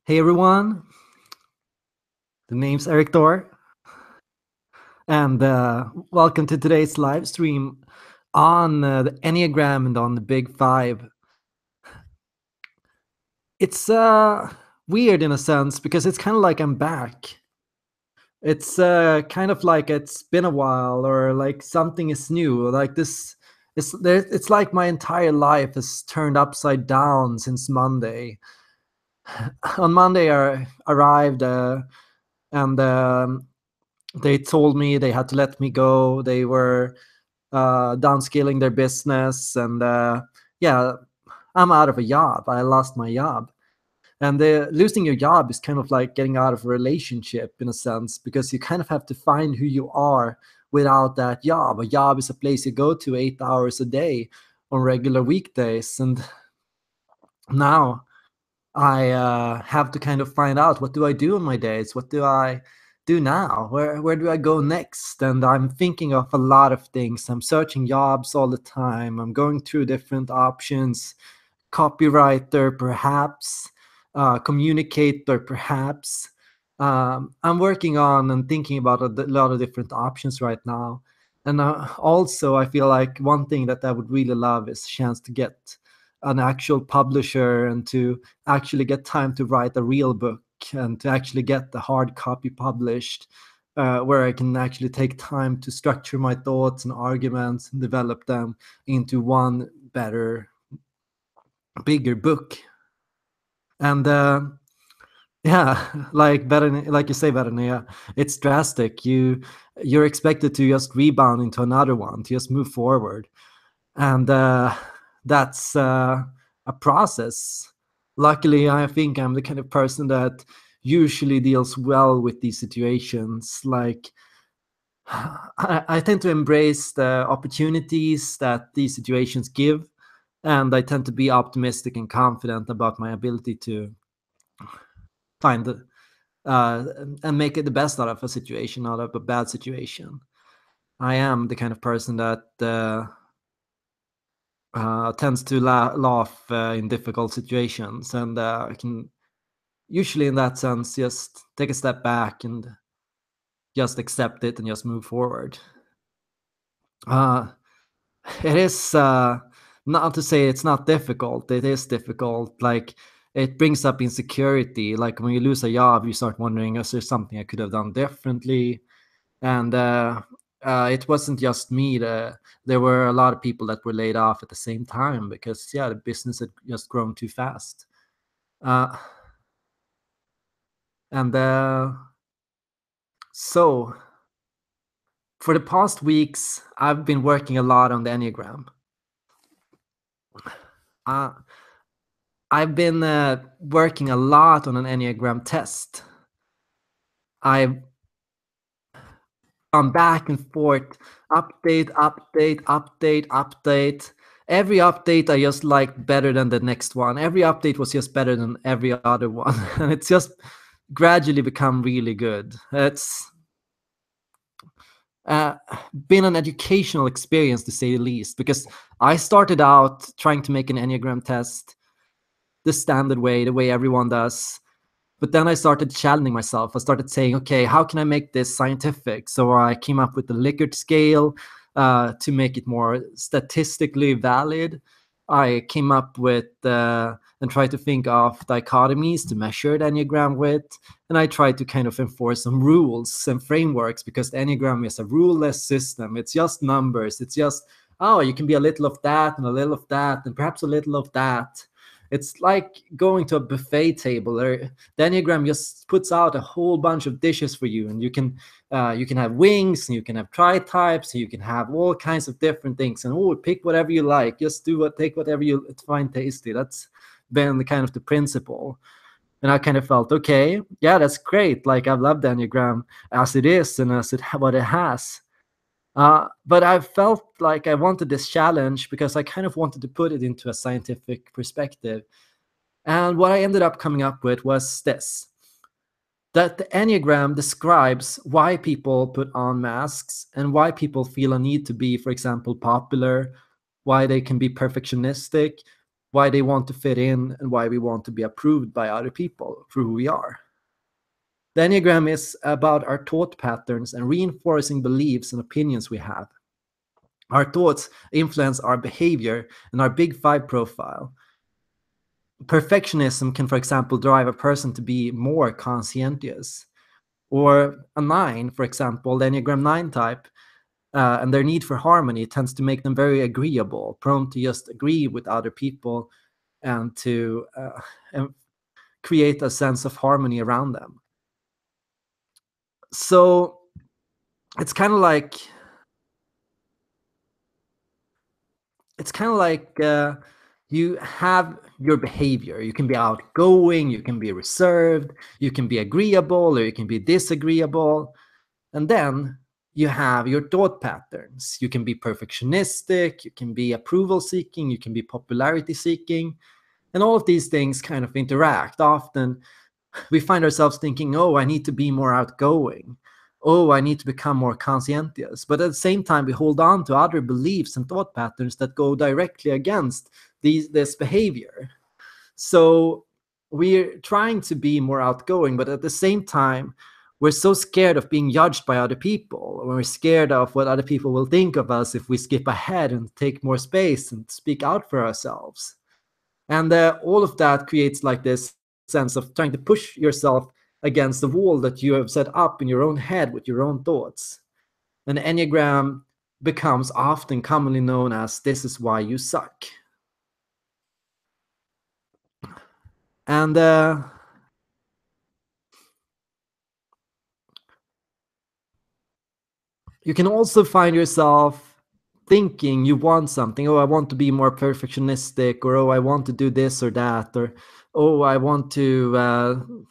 Hey everyone, the name's Erik Thor, and welcome to today's live stream on the Enneagram and on the Big Five. It's weird in a sense because it's kind of like I'm back. It's kind of like it's been a while, or like something is new. Like this, it's like my entire life has turned upside down since Monday. On Monday, I arrived and they told me they had to let me go. They were downscaling their business, and yeah, I'm out of a job. I lost my job, and losing your job is kind of like getting out of a relationship in a sense, because you kind of have to find who you are without that job. A job is a place you go to 8 hours a day on regular weekdays, and now I have to kind of find out, what do I do on my days? What do I do now? Where do I go next? And I'm thinking of a lot of things. I'm searching jobs all the time. I'm going through different options. Copywriter, perhaps. Communicator, perhaps. I'm working on and thinking about a lot of different options right now. And also, I feel like one thing that I would really love is a chance to get an actual publisher and to actually get time to write a real book and to actually get the hard copy published, where I can actually take time to structure my thoughts and arguments and develop them into one better, bigger book. And yeah, like you say, Verena, it's drastic. You're expected to just rebound into another one, to just move forward, and that's a process. Luckily, I think I'm the kind of person that usually deals well with these situations. Like, I tend to embrace the opportunities that these situations give, and I tend to be optimistic and confident about my ability to find uh, and make it the best out of a situation, out of a bad situation. I am the kind of person that tends to laugh in difficult situations, and I can usually, in that sense, just take a step back and just accept it and just move forward. Uh, it is not to say it's not difficult. It is difficult. Like, it brings up insecurity. Like when you lose a job, you start wondering, is there something I could have done differently? And it wasn't just me. There were a lot of people that were laid off at the same time because, yeah, the business had just grown too fast. Uh, and so for the past weeks, I've been working a lot on the Enneagram. Uh, I've been working a lot on an Enneagram test. I've gone back and forth, update. Every update I just liked better than the next one. Every update was just better than every other one. And it's just gradually become really good. It's uh, been an educational experience, to say the least, because I started out trying to make an Enneagram test the standard way, the way everyone does. But then I started challenging myself. I started saying, okay, how can I make this scientific? So I came up with the Likert scale to make it more statistically valid. I came up with and tried to think of dichotomies to measure the Enneagram with. And I tried to kind of enforce some rules and frameworks, because the Enneagram is a ruleless system. It's just numbers. It's just, oh, you can be a little of that and a little of that and perhaps a little of that. It's like going to a buffet table. The Enneagram just puts out a whole bunch of dishes for you, and you can have wings, and you can have tri-types, and you can have all kinds of different things. And pick whatever you like. Just take whatever you find tasty. That's been the kind of the principle. And I kind of felt, okay, yeah, that's great. Like, I've loved the Enneagram as it is and as what it has. But I felt like I wanted this challenge because I kind of wanted to put it into a scientific perspective. And what I ended up coming up with was this: that the Enneagram describes why people put on masks and why people feel a need to be, for example, popular, why they can be perfectionistic, why they want to fit in, and why we want to be approved by other people for who we are. The Enneagram is about our thought patterns and reinforcing beliefs and opinions we have. Our thoughts influence our behavior and our big five profile. Perfectionism can, for example, drive a person to be more conscientious. Or a 9, for example, the Enneagram 9 type, and their need for harmony tends to make them very agreeable, prone to just agree with other people and to create a sense of harmony around them. So it's kind of like you have your behavior. You can be outgoing, you can be reserved, you can be agreeable, or you can be disagreeable. And then you have your thought patterns. You can be perfectionistic, you can be approval seeking, you can be popularity seeking. And all of these things kind of interact. Often we find ourselves thinking, oh, I need to be more outgoing. Oh, I need to become more conscientious. But at the same time, we hold on to other beliefs and thought patterns that go directly against this behavior. So we're trying to be more outgoing, but at the same time, we're so scared of being judged by other people. We're scared of what other people will think of us if we skip ahead and take more space and speak out for ourselves. And all of that creates like this sense of trying to push yourself against the wall that you have set up in your own head with your own thoughts. And Enneagram becomes often commonly known as "this is why you suck." And you can also find yourself thinking you want something. Oh, I want to be more perfectionistic, or oh, I want to do this or that, or oh, I want to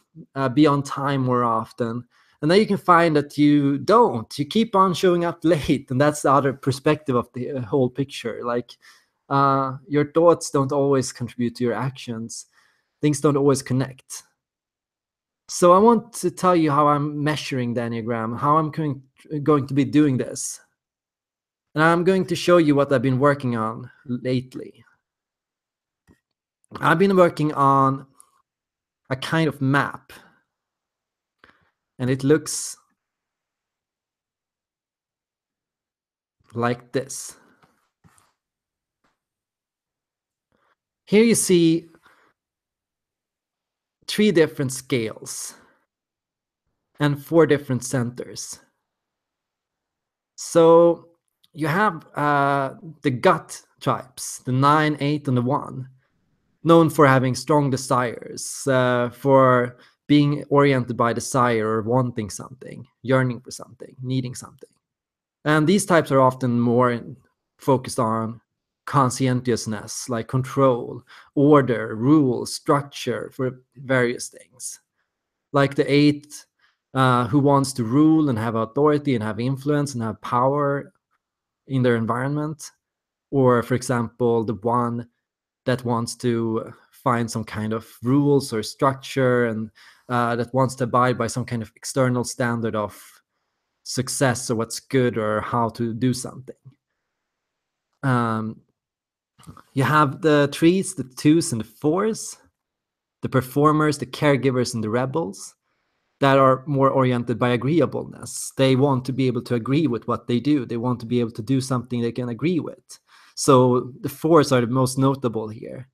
be on time more often. And then you can find that you don't. You keep on showing up late, and that's the other perspective of the whole picture. Like your thoughts don't always contribute to your actions. Things don't always connect. So I want to tell you how I'm measuring the Enneagram, how I'm going to be doing this. And I'm going to show you what I've been working on lately. I've been working on a kind of map, and it looks like this. Here you see 3 different scales and 4 different centers. So you have the gut types, the 9, 8, and the 1, known for having strong desires, for being oriented by desire or wanting something, yearning for something, needing something. And these types are often more focused on conscientiousness, like control, order, rules, structure for various things. Like the 8, who wants to rule and have authority and have influence and have power in their environment. Or, for example, the 1 that wants to find some kind of rules or structure, and that wants to abide by some kind of external standard of success or what's good or how to do something. You have the 3s, the 2s, and the 4s, the performers, the caregivers, and the rebels that are more oriented by agreeableness. They want to be able to agree with what they do. They want to be able to do something they can agree with. So the 4s are the most notable here.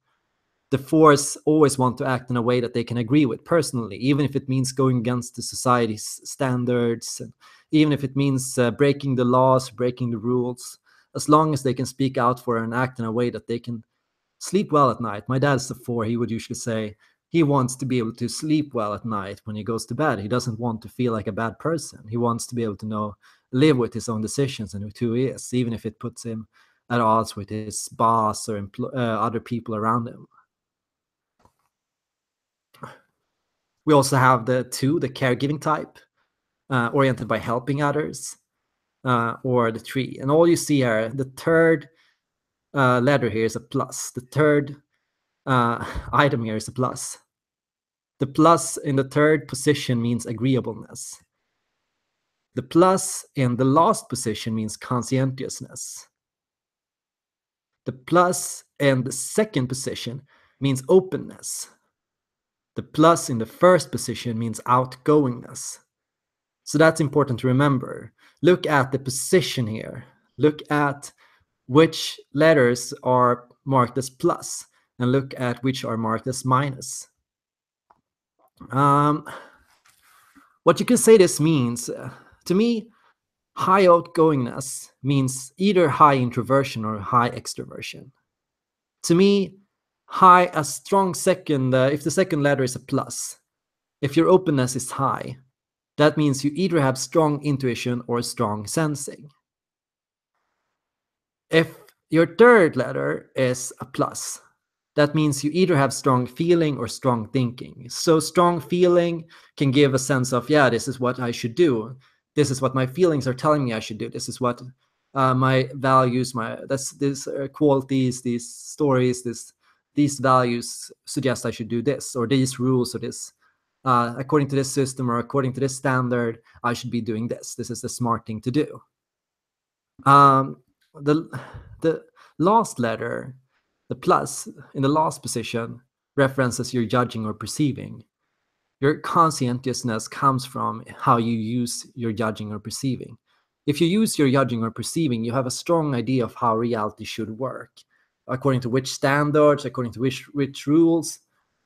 The 4s always want to act in a way that they can agree with personally, even if it means going against the society's standards, and even if it means breaking the laws, breaking the rules, as long as they can speak out for and act in a way that they can sleep well at night. My dad's a 4. He would usually say he wants to be able to sleep well at night when he goes to bed. He doesn't want to feel like a bad person. He wants to be able to live with his own decisions and who he is, even if it puts him at odds with his boss or other people around him. We also have the 2, the caregiving type, oriented by helping others, or the 3. And all you see here, the third letter here is a plus. The third item here is a plus. The plus in the third position means agreeableness. The plus in the last position means conscientiousness. The plus in the second position means openness. The plus in the first position means outgoingness. So that's important to remember. Look at the position here. Look at which letters are marked as plus and look at which are marked as minus. What you can say this means, to me, high outgoingness means either high introversion or high extroversion. To me, a strong second, if the second letter is a plus, if your openness is high, that means you either have strong intuition or strong sensing. If your third letter is a plus, that means you either have strong feeling or strong thinking. So strong feeling can give a sense of, yeah, this is what I should do. This is what my feelings are telling me I should do. This is what my values, these qualities, these stories, these values suggest I should do this, or these rules, or this. According to this system or according to this standard, I should be doing this. This is the smart thing to do. The last letter, the plus in the last position, references your judging or perceiving. Your conscientiousness comes from how you use your judging or perceiving. If you use your judging or perceiving, you have a strong idea of how reality should work, according to which standards, according to which rules,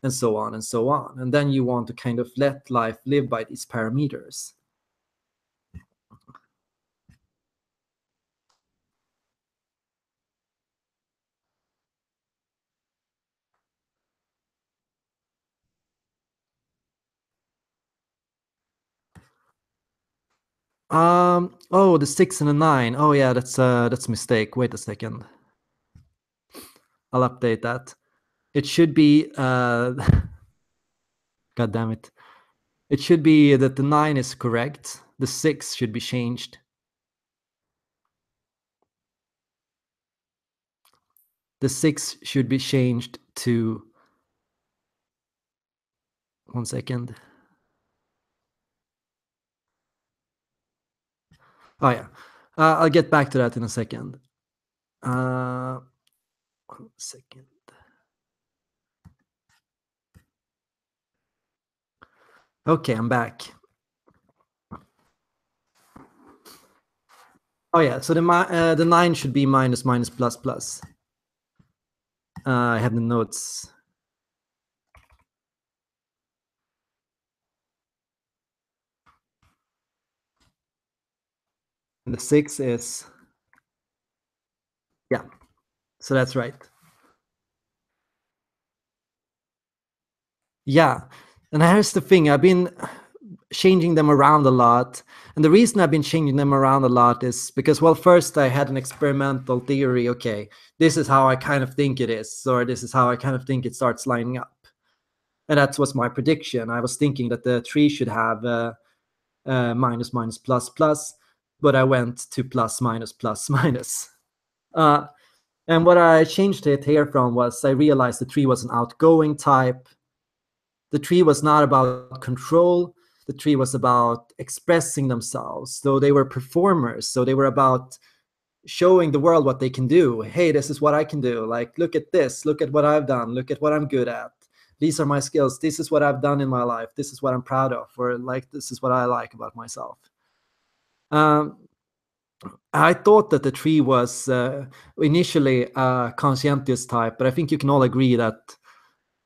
and so on and so on. And then you want to kind of let life live by these parameters. Oh, the 6 and the 9. Oh yeah, that's a mistake. Wait a second. I'll update that. It should be God damn it. It should be that the 9 is correct. The 6 should be changed. The 6 should be changed to 1 second. Oh yeah. I'll get back to that in a second. 1 second. Okay, I'm back. Oh yeah, so the 9 should be minus minus plus plus. I have the notes. And the 6 is, yeah, so that's right. Yeah, and here's the thing, I've been changing them around a lot. And the reason I've been changing them around a lot is because, well, first I had an experimental theory. Okay, this is how I kind of think it is, or this is how I kind of think it starts lining up. And that was my prediction. I was thinking that the tree should have minus, minus, plus, plus, but I went to plus, minus, plus, minus. And what I changed it here from was I realized the tree was an outgoing type. The tree was not about control. The tree was about expressing themselves. So they were performers. So they were about showing the world what they can do. Hey, this is what I can do. Like, look at this. Look at what I've done. Look at what I'm good at. These are my skills. This is what I've done in my life. This is what I'm proud of. Or like, this is what I like about myself. I thought that the tree was initially a conscientious type, but I think you can all agree that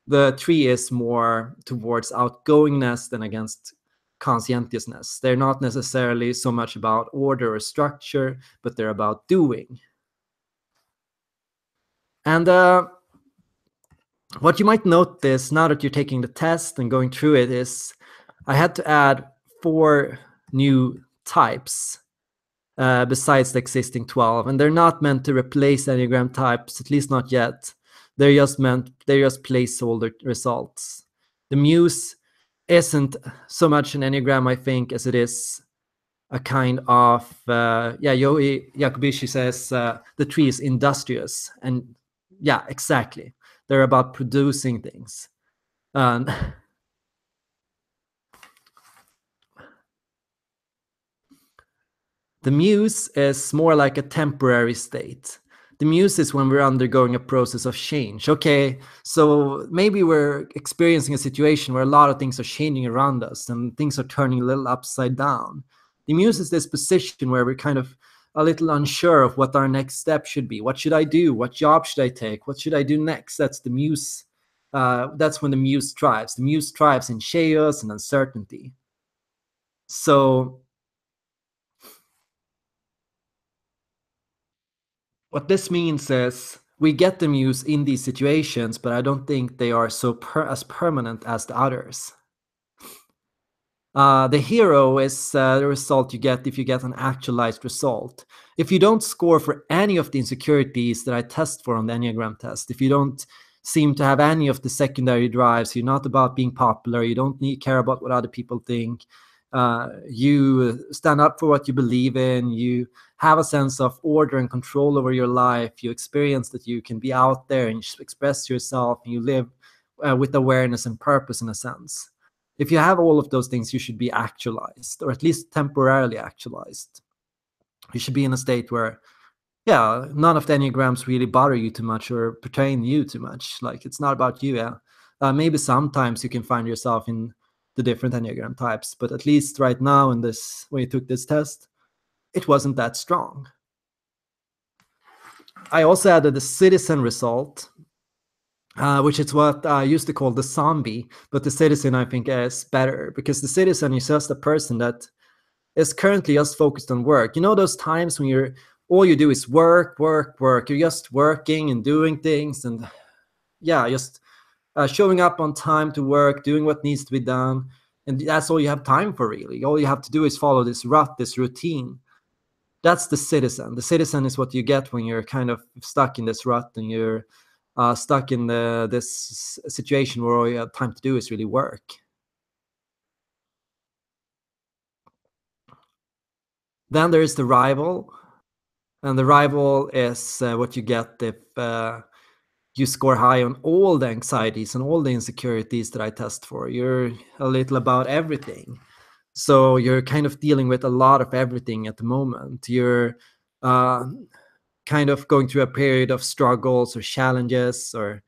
the tree is more towards outgoingness than against conscientiousness. They're not necessarily so much about order or structure, but they're about doing. And what you might notice now that you're taking the test and going through it is I had to add 4 new types besides the existing 12. And they're not meant to replace Enneagram types, at least not yet. They're just placeholder results. The muse isn't so much an Enneagram, I think, as it is a kind of, Yohei Yakubishi says the tree is industrious. And yeah, exactly. They're about producing things. The muse is more like a temporary state. The muse is when we're undergoing a process of change. Okay, so maybe we're experiencing a situation where a lot of things are changing around us and things are turning a little upside down. The muse is this position where we're kind of a little unsure of what our next step should be. What should I do? What job should I take? What should I do next? That's the muse. That's when the muse thrives. The muse thrives in chaos and uncertainty. So what this means is we get the muse in these situations, but I don't think they are so as permanent as the others. The hero is the result you get if you get an actualized result. If you don't score for any of the insecurities that I test for on the Enneagram test, if you don't seem to have any of the secondary drives, you're not about being popular, you don't care about what other people think, you stand up for what you believe in, you have a sense of order and control over your life, you experience that you can be out there and express yourself, and you live with awareness and purpose in a sense. If you have all of those things, you should be actualized, or at least temporarily actualized. You should be in a state where, yeah, none of the enneagrams really bother you too much or pertain you too much. Like, it's not about you. Yeah, maybe sometimes you can find yourself in the different enneagram types, but at least right now, in this, when you took this test, it wasn't that strong. I also added the citizen result, which is what I used to call the zombie, but the citizen I think is better, because the citizen is just a person that is currently just focused on work. You know those times when you're all you do is work, work, work. You're just working and doing things, and yeah, just showing up on time to work, doing what needs to be done, and that's all you have time for really. All you have to do is follow this rut, this routine. That's the citizen. The citizen is what you get when you're kind of stuck in this rut and you're stuck in this situation where all you have time to do is really work. Then there is the rival, and the rival is what you get if you score high on all the anxieties and all the insecurities that I test for. You're a little about everything. So you're kind of dealing with a lot of everything at the moment. You're uh, kind of going through a period of struggles or challenges or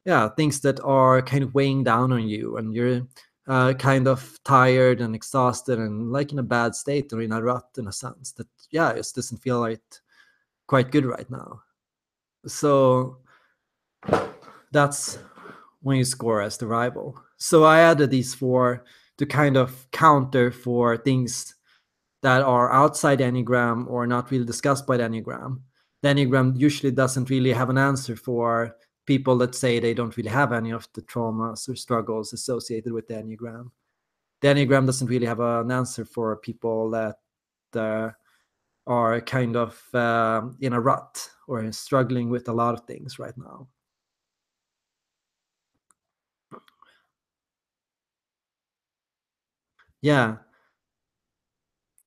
yeah, things that are kind of weighing down on you, and you're kind of tired and exhausted and like in a bad state or in a rut in a sense that yeah, it just doesn't feel like quite good right now. So that's when you score as the rival. So I added these four to kind of counter for things that are outside the Enneagram or not really discussed by the Enneagram. The Enneagram usually doesn't really have an answer for people that say they don't really have any of the traumas or struggles associated with the Enneagram. The Enneagram doesn't really have an answer for people that are kind of in a rut or struggling with a lot of things right now. Yeah.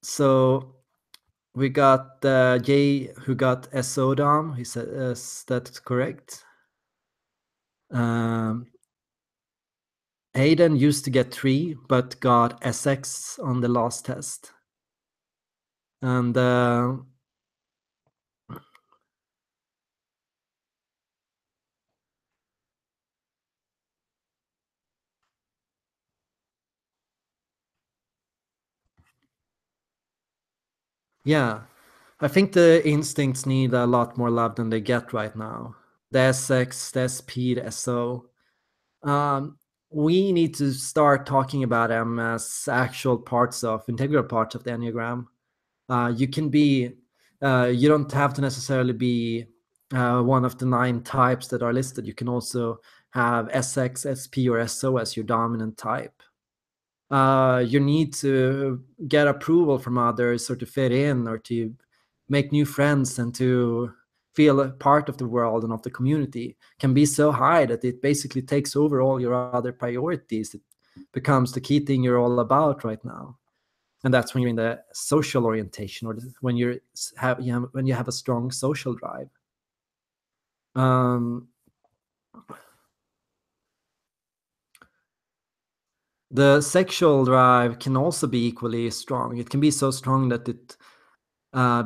So we got Jay, who got SO-DOM. He said, is that correct? Hayden used to get 3, but got SX on the last test. And yeah, I think the instincts need a lot more love than they get right now. The SX, the SP, the SO. Um, we need to start talking about them as actual parts of, integral parts of the Enneagram. You can be, you don't have to necessarily be one of the 9 types that are listed. You can also have SX, SP, or SO as your dominant type. You need to get approval from others or to fit in or to make new friends and to feel a part of the world and of the community can be so high that it basically takes over all your other priorities. It becomes the key thing you're all about right now. And that's when you're in the social orientation, or when when you have a strong social drive. Um, the sexual drive can also be equally strong. It can be so strong that it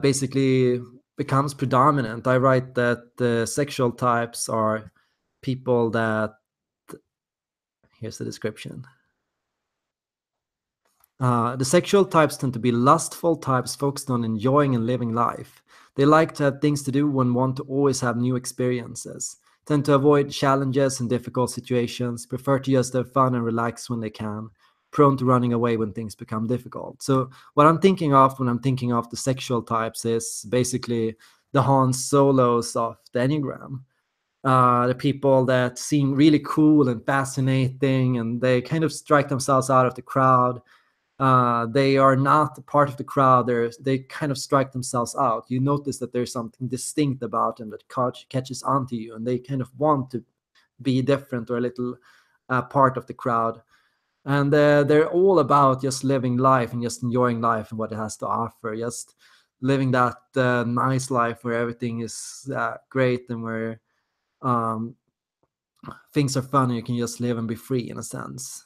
basically becomes predominant, I write that the sexual types are people that, here's the description. The sexual types tend to be lustful types focused on enjoying and living life. They like to have things to do and want to always have new experiences. Tend to avoid challenges and difficult situations, prefer to just have fun and relax when they can, prone to running away when things become difficult. So, what I'm thinking of when I'm thinking of the sexual types is basically the Hans Solos of the Enneagram. The people that seem really cool and fascinating, and they kind of strike themselves out of the crowd. They are not a part of the crowd. They kind of strike themselves out. You notice that there's something distinct about them that catches onto you, and they kind of want to be different or a little part of the crowd. And they're all about just living life and just enjoying life and what it has to offer. Just living that nice life where everything is great and where um, things are fun and you can just live and be free in a sense.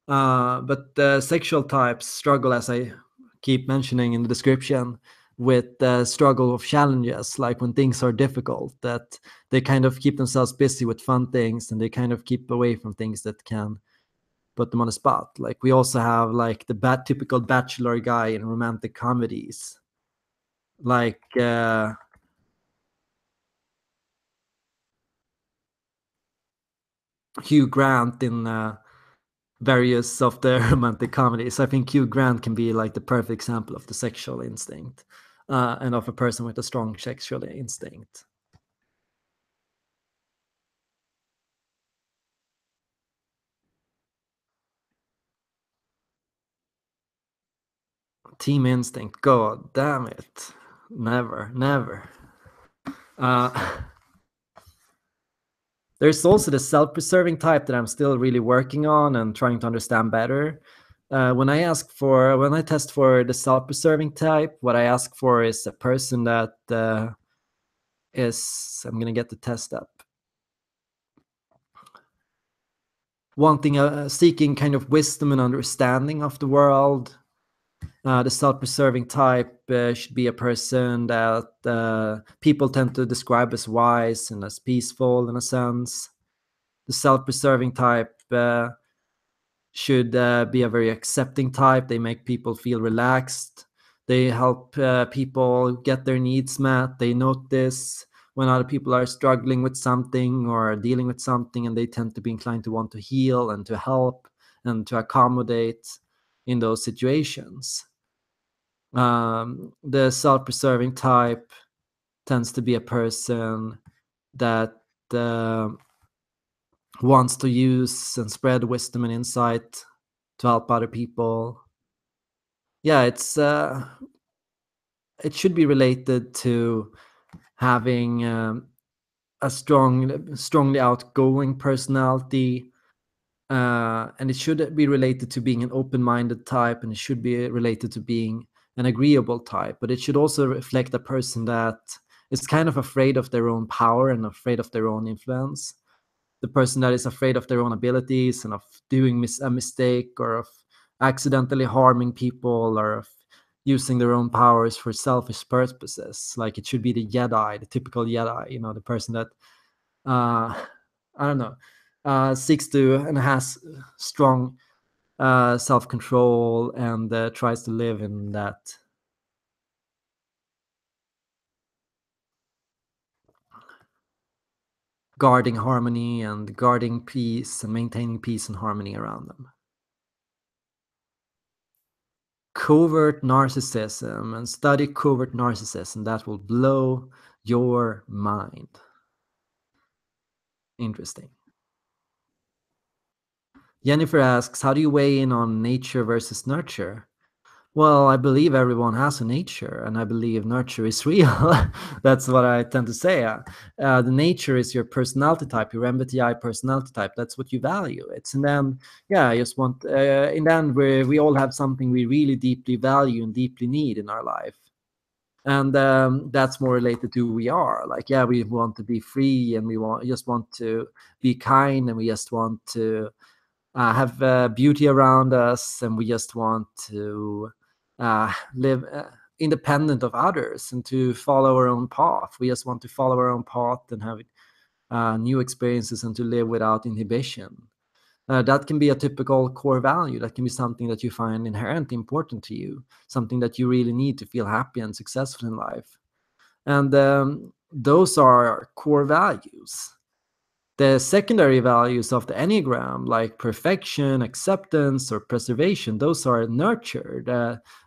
But the sexual types struggle, as I keep mentioning in the description, with the struggle of challenges, like when things are difficult, that they kind of keep themselves busy with fun things and they kind of keep away from things that can put them on the spot. Like we also have like the typical bachelor guy in romantic comedies, like Hugh Grant in various of the romantic comedies. I think Hugh Grant can be like the perfect example of the sexual instinct and of a person with a strong sexual instinct. Team instinct, god damn it. Never, never. Uh, there's also the self-preserving type that I'm still really working on and trying to understand better. When I test for the self-preserving type, what I ask for is a person that I'm gonna get the test up, seeking kind of wisdom and understanding of the world. The self-preserving type should be a person that people tend to describe as wise and as peaceful in a sense. The self-preserving type should be a very accepting type. They make people feel relaxed. They help people get their needs met. They notice when other people are struggling with something or dealing with something, and they tend to be inclined to want to heal and to help and to accommodate in those situations. The self-preserving type tends to be a person that uh, wants to use and spread wisdom and insight to help other people. Yeah, it should be related to having a strongly outgoing personality, and it should be related to being an open-minded type, and it should be related to being an agreeable type. But it should also reflect a person that is kind of afraid of their own power and afraid of their own influence. The person that is afraid of their own abilities and of doing a mistake or of accidentally harming people or of using their own powers for selfish purposes. Like it should be the Jedi, the typical Jedi, the person that I don't know, seeks to and has strong self-control and tries to live in that. Guarding harmony and guarding peace and maintaining peace and harmony around them. Covert narcissism, and study covert narcissism. That will blow your mind. Interesting. Jennifer asks, how do you weigh in on nature versus nurture? Well, I believe everyone has a nature, and I believe nurture is real. That's what I tend to say. The nature is your personality type, your MBTI personality type. That's what you value. And then, yeah, I just want, and then we all have something we really deeply value and deeply need in our life. And that's more related to who we are. Like, yeah, we want to be free, and just want to be kind, and we just want to have beauty around us, and we just want to live independent of others and to follow our own path. We just want to follow our own path and have new experiences and to live without inhibition. That can be a typical core value. That can be something that you find inherently important to you, something that you really need to feel happy and successful in life. And those are core values. The secondary values of the Enneagram, like perfection, acceptance, or preservation, those are nurtured.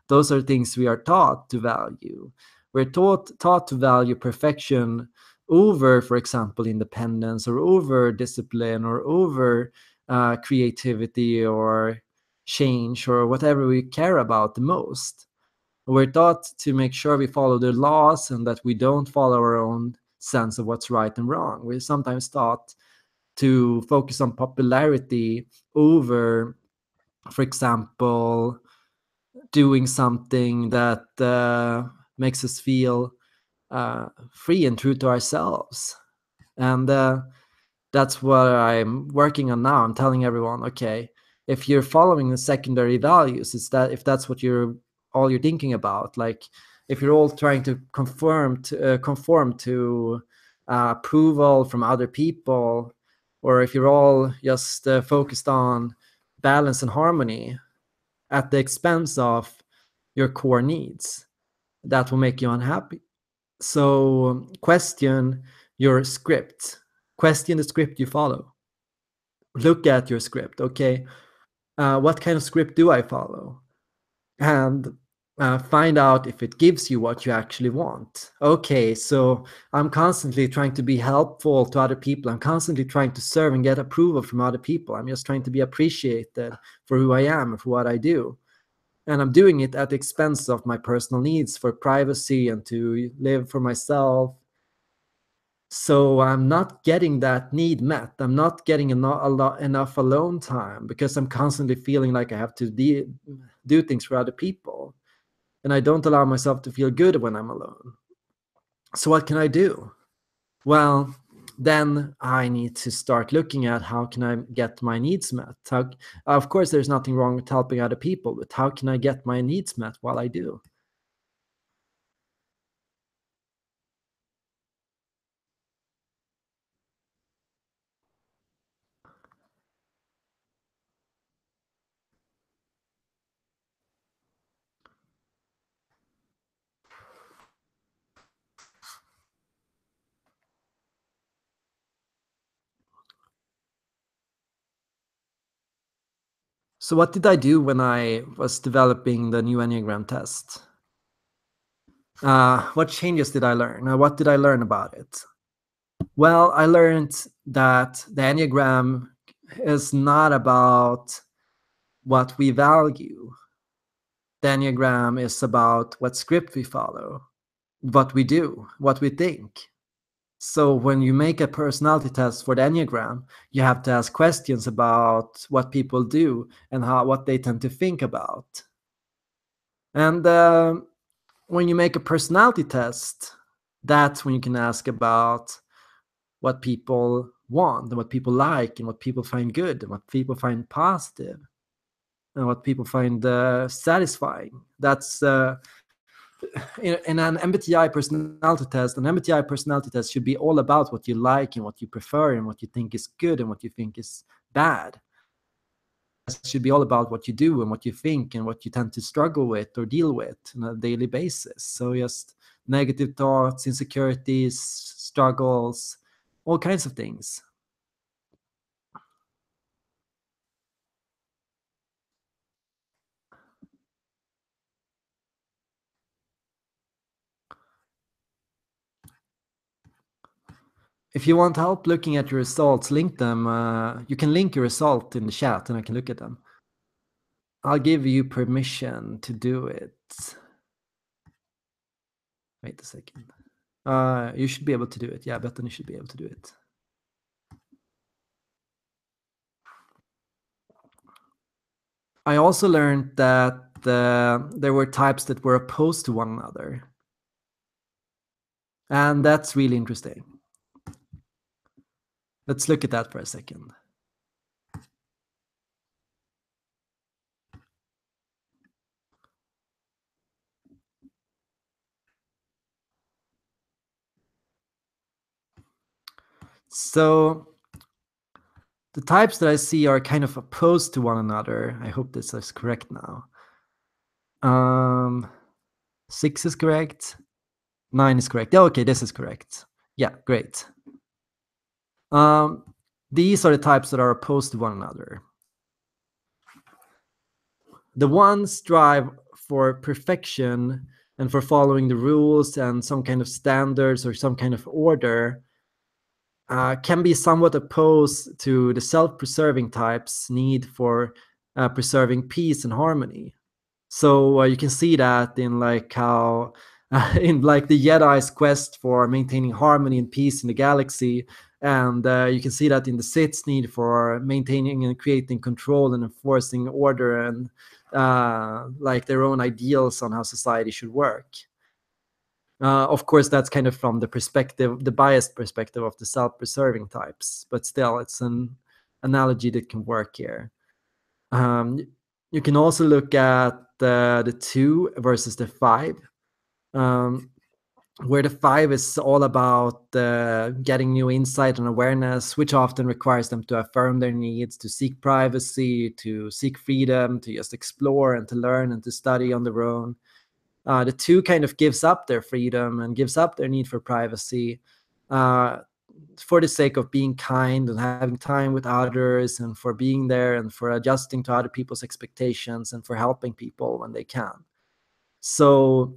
Those are things we are taught to value. We're taught to value perfection over, for example, independence, or over discipline, or over creativity, or change, or whatever we care about the most. We're taught to make sure we follow the laws and that we don't follow our own sense of what's right and wrong. We're sometimes taught to focus on popularity over, for example, doing something that makes us feel free and true to ourselves. And that's what I'm working on now. I'm telling everyone, okay, if you're following the secondary values, it's that if that's what you're thinking about, like if you're all trying to conform to approval from other people, or if you're all just focused on balance and harmony at the expense of your core needs, that will make you unhappy. So question your script. Question the script you follow. Look at your script. Okay, what kind of script do I follow? And find out if it gives you what you actually want. Okay, so I'm constantly trying to be helpful to other people. I'm constantly trying to serve and get approval from other people. I'm just trying to be appreciated for who I am and for what I do. And I'm doing it at the expense of my personal needs for privacy and to live for myself. So I'm not getting that need met. I'm not getting enough alone time because I'm constantly feeling like I have to do things for other people. And I don't allow myself to feel good when I'm alone. So what can I do? Well, then I need to start looking at how can I get my needs met. Of course, there's nothing wrong with helping other people, but how can I get my needs met while I do? So what did I do when I was developing the new Enneagram test? What changes did I learn? What did I learn about it? Well, I learned that the Enneagram is not about what we value. The Enneagram is about what script we follow, what we do, what we think. So when you make a personality test for the Enneagram, you have to ask questions about what people do and what they tend to think about. And when you make a personality test, that's when you can ask about what people want and what people like and what people find good and what people find positive and what people find satisfying. That's in an MBTI personality test. An MBTI personality test should be all about what you like and what you prefer and what you think is good and what you think is bad. It should be all about what you do and what you think and what you tend to struggle with or deal with on a daily basis. So just negative thoughts, insecurities, struggles, all kinds of things. If you want help looking at your results, link them. You can link your result in the chat and I can look at them. I'll give you permission to do it. Wait a second. You should be able to do it. Yeah, Bethan, you should be able to do it. I also learned that there were types that were opposed to one another. And that's really interesting. Let's look at that for a second. So the types that I see are kind of opposed to one another. I hope this is correct now. 6 is correct. 9 is correct. Yeah, okay, this is correct. Yeah, great. These are the types that are opposed to one another. The ones strive for perfection and for following the rules and some kind of standards or some kind of order can be somewhat opposed to the self-preserving types' need for preserving peace and harmony. So you can see that in like how in like the Jedi's quest for maintaining harmony and peace in the galaxy, and you can see that in the Sith's need for maintaining and creating control and enforcing order and like their own ideals on how society should work. Of course, that's kind of from the perspective, the biased perspective of the self-preserving types, but still, it's an analogy that can work here. You can also look at the 2 versus the 5, where the 5 is all about getting new insight and awareness, which often requires them to affirm their needs, to seek privacy, to seek freedom, to just explore and to learn and to study on their own. The 2 kind of gives up their freedom and gives up their need for privacy for the sake of being kind and having time with others and for being there and for adjusting to other people's expectations and for helping people when they can. So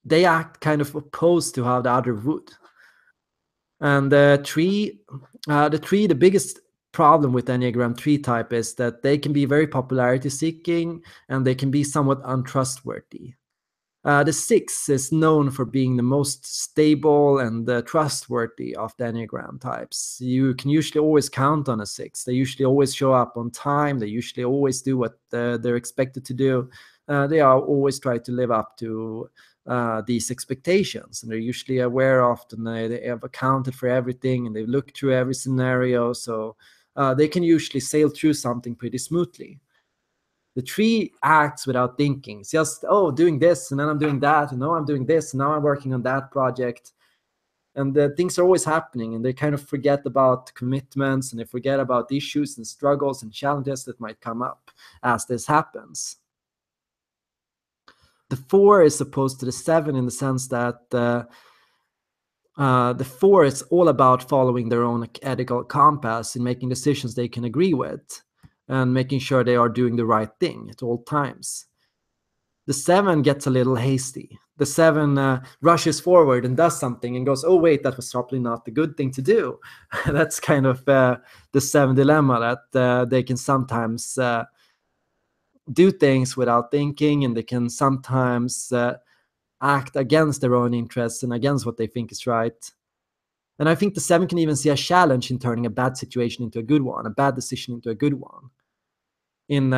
they act kind of opposed to how the other would. And the 3, the biggest problem with Enneagram 3 type is that they can be very popularity seeking and they can be somewhat untrustworthy. The 6 is known for being the most stable and trustworthy of the Enneagram types. You can usually always count on a 6. They usually always show up on time. They usually always do what they're expected to do. They are always try to live up to these expectations, and they're usually aware of, and they have accounted for everything, and they've looked through every scenario, so they can usually sail through something pretty smoothly. The 3 acts without thinking. It's just, doing this, and then I'm doing that, and now I'm doing this, and now I'm working on that project. And things are always happening, and they kind of forget about commitments, and they forget about issues and struggles and challenges that might come up as this happens. The 4 is opposed to the 7 in the sense that the 4 is all about following their own ethical compass and making decisions they can agree with and making sure they are doing the right thing at all times. The 7 gets a little hasty. The 7 rushes forward and does something and goes, oh, wait, that was probably not the good thing to do. That's kind of the 7 dilemma, that they can sometimes do things without thinking, and they can sometimes act against their own interests and against what they think is right. And I think the 7 can even see a challenge in turning a bad situation into a good one, a bad decision into a good one, in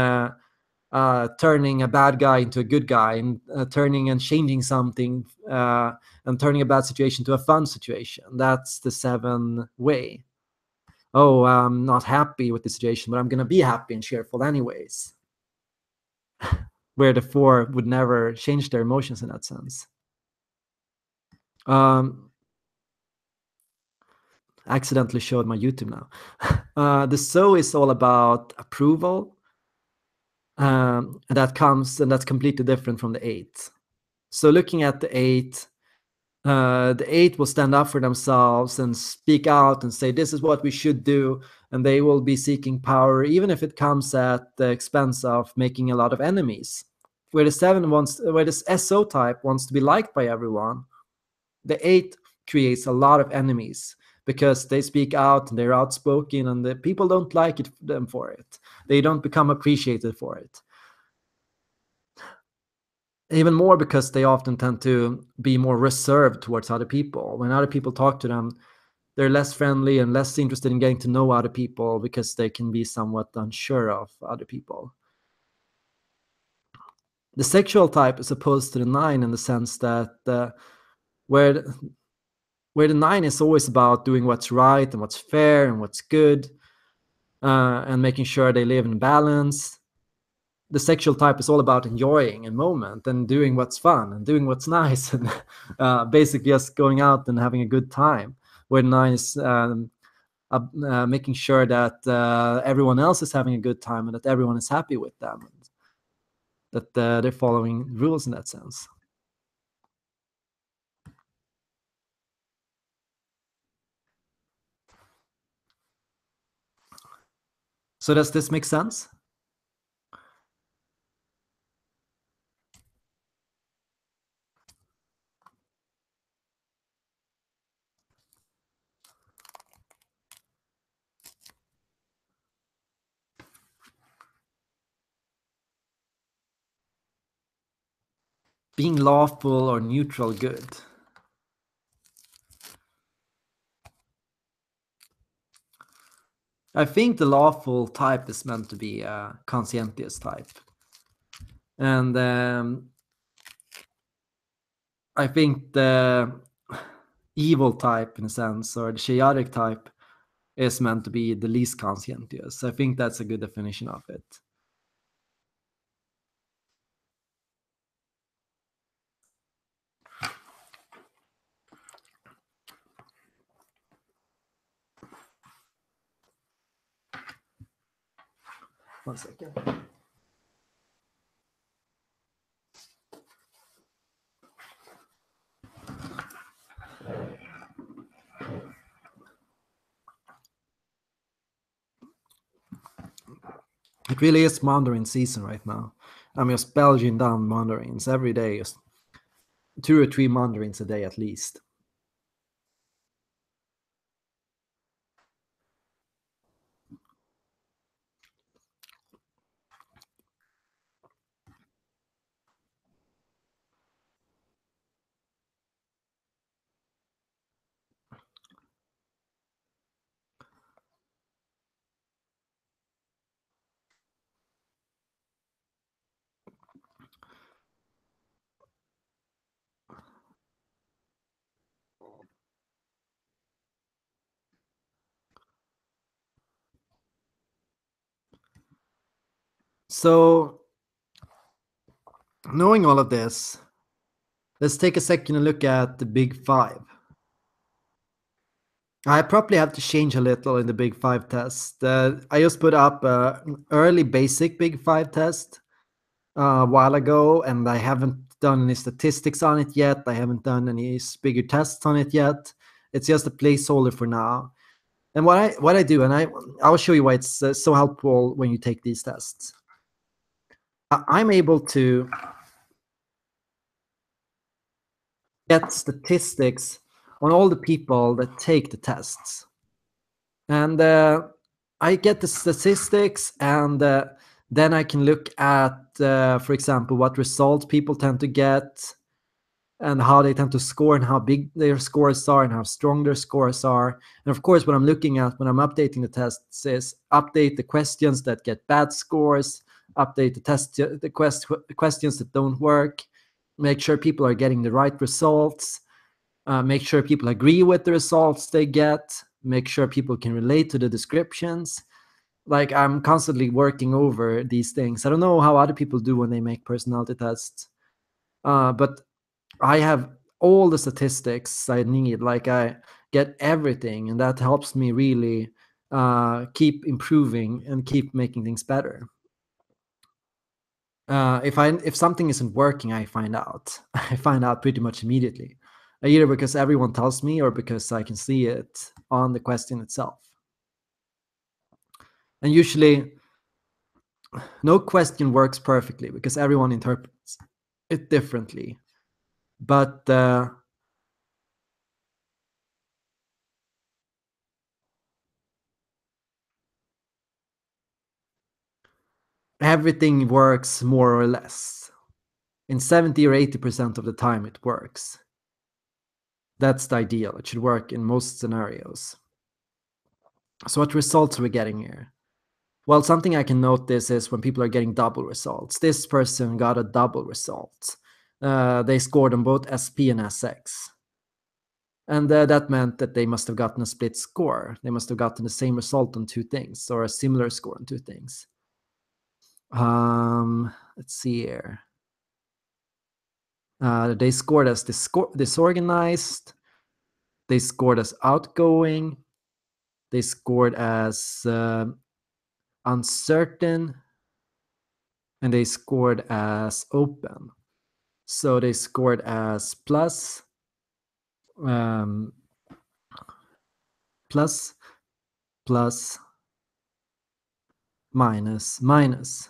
turning a bad guy into a good guy, and turning and changing something and turning a bad situation to a fun situation. That's the 7 way. Oh, I'm not happy with the situation, but I'm going to be happy and cheerful anyways. Where the 4 would never change their emotions in that sense. Accidentally showed my YouTube now. The so is all about approval, and that's completely different from the 8. So looking at the 8, the 8 will stand up for themselves and speak out and say, this is what we should do, and they will be seeking power, even if it comes at the expense of making a lot of enemies. Where the SO type wants to be liked by everyone, the 8 creates a lot of enemies because they speak out and they're outspoken, and the people don't like them for it. They don't become appreciated for it. Even more because they often tend to be more reserved towards other people. When other people talk to them, they're less friendly and less interested in getting to know other people because they can be somewhat unsure of other people. The sexual type is opposed to the 9 in the sense that where the 9 is always about doing what's right and what's fair and what's good, and making sure they live in balance. The sexual type is all about enjoying a moment and doing what's fun and doing what's nice and basically just going out and having a good time. Where 9 is making sure that everyone else is having a good time and that everyone is happy with them, and that they're following rules in that sense. So does this make sense? Being lawful or neutral good. I think the lawful type is meant to be a conscientious type. And I think the evil type, in a sense, or the chaotic type, is meant to be the least conscientious. I think that's a good definition of it. One second. It really is Mandarin season right now. I'm just belching down mandarins every day, just 2 or 3 mandarins a day at least. So, knowing all of this, let's take a second and look at the big 5. I probably have to change a little in the big 5 test. I just put up an early basic big 5 test a while ago, and I haven't done any statistics on it yet. I haven't done any bigger tests on it yet. It's just a placeholder for now. And what I do, and I'll show you why it's so helpful when you take these tests. I'm able to get statistics on all the people that take the tests. And I get the statistics, and then I can look at, for example, what results people tend to get, and how they tend to score, and how big their scores are, and how strong their scores are. And of course, what I'm looking at when I'm updating the tests is update the questions that get bad scores, update the questions that don't work, make sure people are getting the right results, make sure people agree with the results they get, make sure people can relate to the descriptions. Like, I'm constantly working over these things. I don't know how other people do when they make personality tests, but I have all the statistics I need. Like, I get everything, and that helps me really keep improving and keep making things better. If something isn't working, I find out. I find out pretty much immediately, either because everyone tells me or because I can see it on the question itself. And usually, no question works perfectly because everyone interprets it differently. But everything works more or less. In 70 or 80% of the time, it works. That's the ideal. It should work in most scenarios. So what results are we getting here? Well, something I can notice is when people are getting double results. This person got a double result. They scored on both SP and SX. And that meant that they must have gotten a split score. They must have gotten the same result on 2 things, or a similar score on 2 things. Let's see here. They scored as disorganized. They scored as outgoing. they scored as uncertain, and they scored as open. So they scored as plus, um, plus, plus, minus, minus.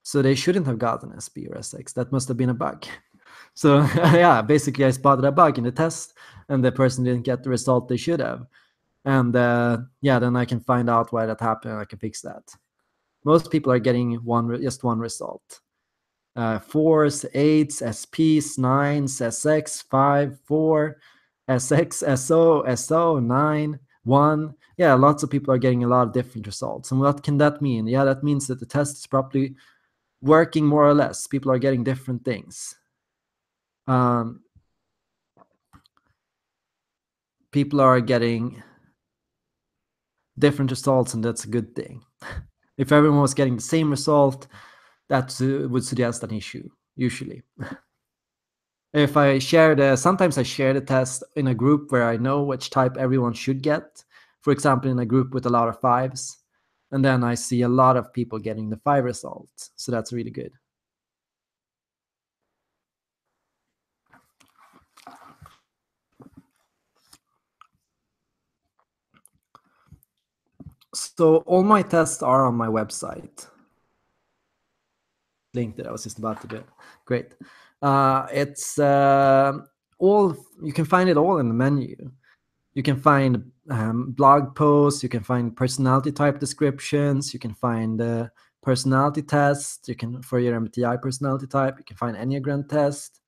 So they shouldn't have gotten SB or SX. That must have been a bug. So yeah, basically I spotted a bug in the test, and the person didn't get the result they should have. And yeah, then I can find out why that happened, and I can fix that. Most people are getting just one result. 4s, 8s, SPs, 9s, SX, 5, 4, SX, SO, SO, 9, 1. Yeah, lots of people are getting a lot of different results. And what can that mean? Yeah, that means that the test is probably working more or less. People are getting different things. People are getting different results, and that's a good thing. If everyone was getting the same result, that would suggest an issue, usually. If I share sometimes I share the test in a group where I know which type everyone should get. For example, in a group with a lot of 5s, and then I see a lot of people getting the 5 results. So that's really good. So all my tests are on my website. Link that I was just about to do. Great. It's all, you can find it all in the menu. You can find blog posts, you can find personality type descriptions, you can find personality tests, you can, for your MBTI personality type, you can find Enneagram test,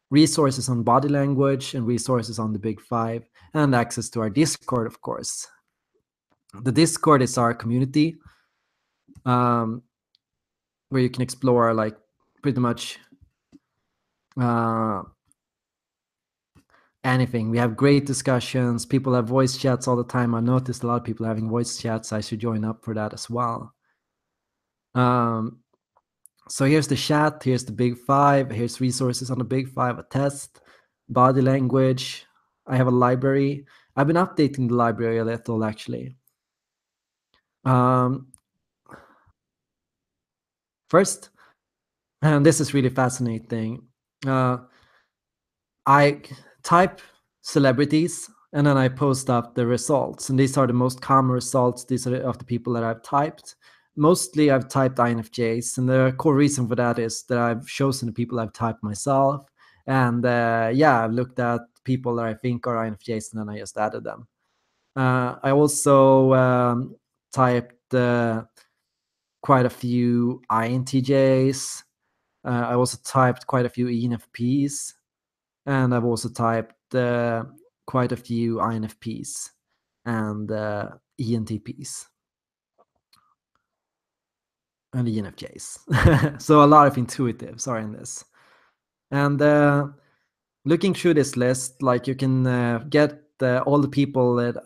resources on body language, and resources on the big 5, and access to our Discord, of course. The Discord is our community, where you can explore like pretty much anything. We have great discussions. People have voice chats all the time. I noticed a lot of people having voice chats. I should join up for that as well. So here's the chat. Here's the big 5. Here's resources on the big 5, a test, body language. I have a library. I've been updating the library a little, actually. First, and this is really fascinating, I type celebrities, and then I post up the results. And these are the most common results. These are of the people that I've typed. Mostly I've typed INFJs. And the core reason for that is that I've chosen the people I've typed myself. And yeah, I've looked at people that I think are INFJs, and then I just added them. I also typed quite a few INTJs. I also typed quite a few ENFPs. And I've also typed quite a few INFPs and ENTPs and ENFJs. So a lot of intuitives are in this. And looking through this list, like you can get all the people that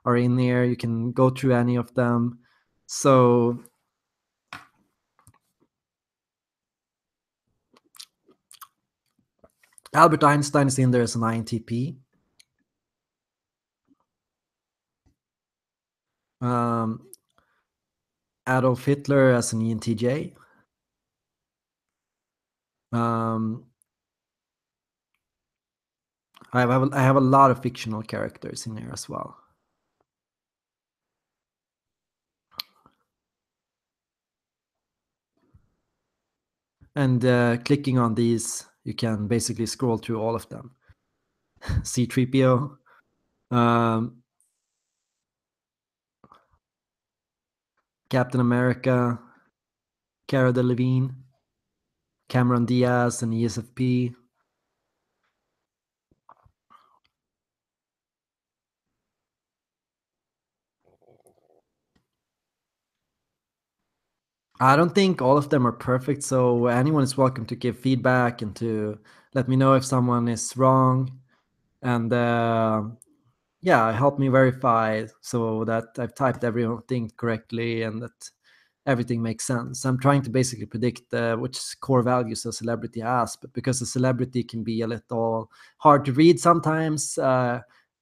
are in there. You can go through any of them. So Albert Einstein is in there as an INTP. Adolf Hitler as an ENTJ. I have a lot of fictional characters in there as well. And clicking on these, you can basically scroll through all of them. C-3PO, Captain America, Cara Delevingne, Cameron Diaz, and ESFP. I don't think all of them are perfect, so anyone is welcome to give feedback and to let me know if someone is wrong. And yeah, help me verify so that I've typed everything correctly and that everything makes sense. I'm trying to basically predict which core values a celebrity has, but because a celebrity can be a little hard to read sometimes,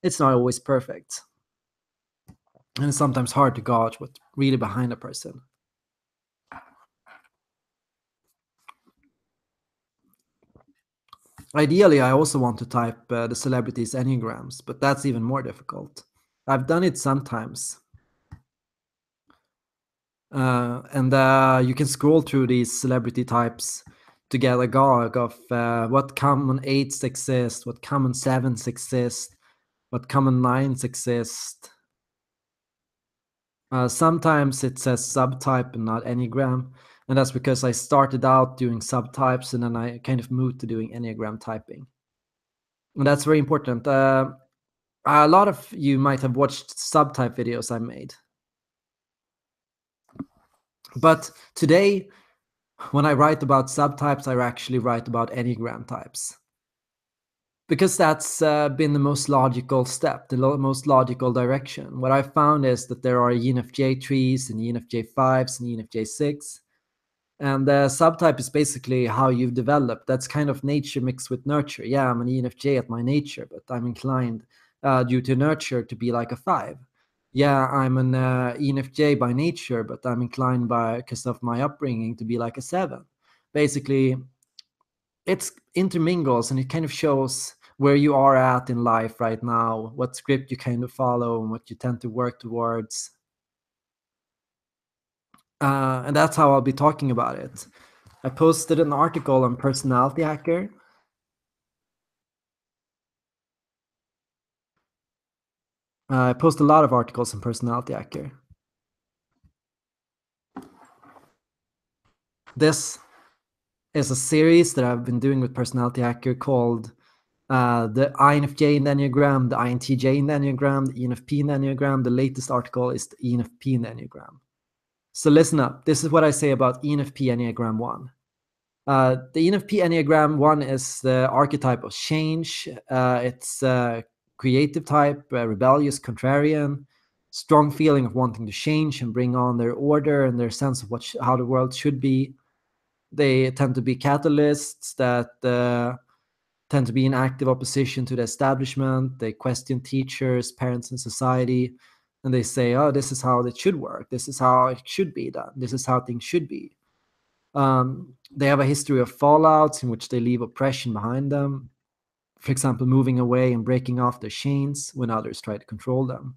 it's not always perfect. and it's sometimes hard to gauge what's really behind a person. Ideally, I also want to type the celebrities' enneagrams, but that's even more difficult. I've done it sometimes, and you can scroll through these celebrity types to get a gauge of what common eights exist, what common sevens exist, what common nines exist. Sometimes it says subtype and not enneagram, and that's because I started out doing subtypes and then I kind of moved to doing enneagram typing. And that's very important. A lot of you might have watched subtype videos I made. But today, when I write about subtypes, I actually write about enneagram types. Because that's been the most logical step, the most logical direction. What I found is that there are ENFJ trees and ENFJ 5s and ENFJ 6. And the subtype is basically how you've developed. That's kind of nature mixed with nurture. Yeah, I'm an ENFJ at my nature, but I'm inclined due to nurture to be like a 5. Yeah, I'm an ENFJ by nature, but I'm inclined by because of my upbringing to be like a 7. Basically, it's intermingles and it kind of shows where you are at in life right now, what script you kind of follow and what you tend to work towards. And that's how I'll be talking about it. I posted an article on Personality Hacker. I post a lot of articles on Personality Hacker. This is a series that I've been doing with Personality Hacker called the INFJ in the Enneagram, the INTJ in the Enneagram, the ENFP in the Enneagram. The latest article is the ENFP in the Enneagram. So listen up. This is what I say about ENFP Enneagram 1. The ENFP Enneagram 1 is the archetype of change. It's creative type, rebellious, contrarian, strong feeling of wanting to change and bring on their order and their sense of how the world should be. They tend to be catalysts that tend to be in active opposition to the establishment. They question teachers, parents, and society. And they say, oh, this is how it should work. This is how it should be done. This is how things should be. They have a history of fallouts in which they leave oppression behind them. For example, moving away and breaking off their chains when others try to control them.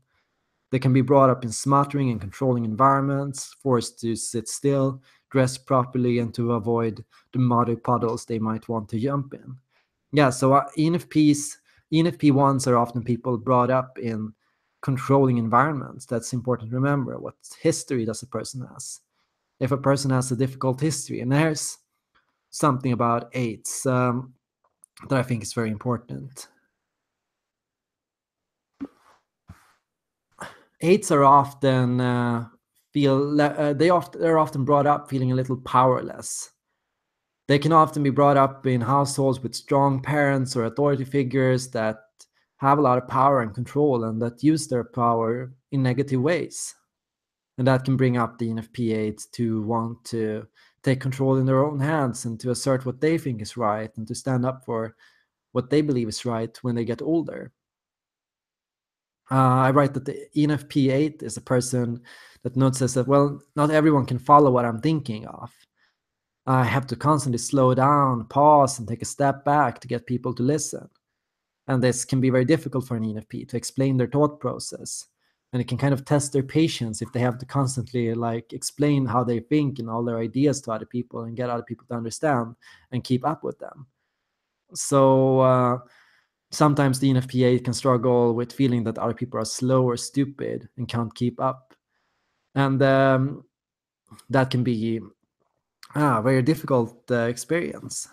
They can be brought up in smothering and controlling environments, forced to sit still, dress properly, and to avoid the muddy puddles they might want to jump in. Yeah, so ENFP ones are often people brought up in controlling environments. That's important to remember. What history does a person has? If a person has a difficult history, and there's something about eights that I think is very important. Eights are often they're often brought up feeling a little powerless. They can often be brought up in households with strong parents or authority figures that have a lot of power and control and that use their power in negative ways. And that can bring up the ENFP8 to want to take control in their own hands and to assert what they think is right and to stand up for what they believe is right when they get older. I write that the ENFP8 is a person that notices that, well, not everyone can follow what I'm thinking of. I have to constantly slow down, pause, and take a step back to get people to listen. And this can be very difficult for an ENFP to explain their thought process. And it can kind of test their patience if they have to constantly like explain how they think and all their ideas to other people and get other people to understand and keep up with them. So sometimes the ENFPA can struggle with feeling that other people are slow or stupid and can't keep up. And that can be a very difficult experience.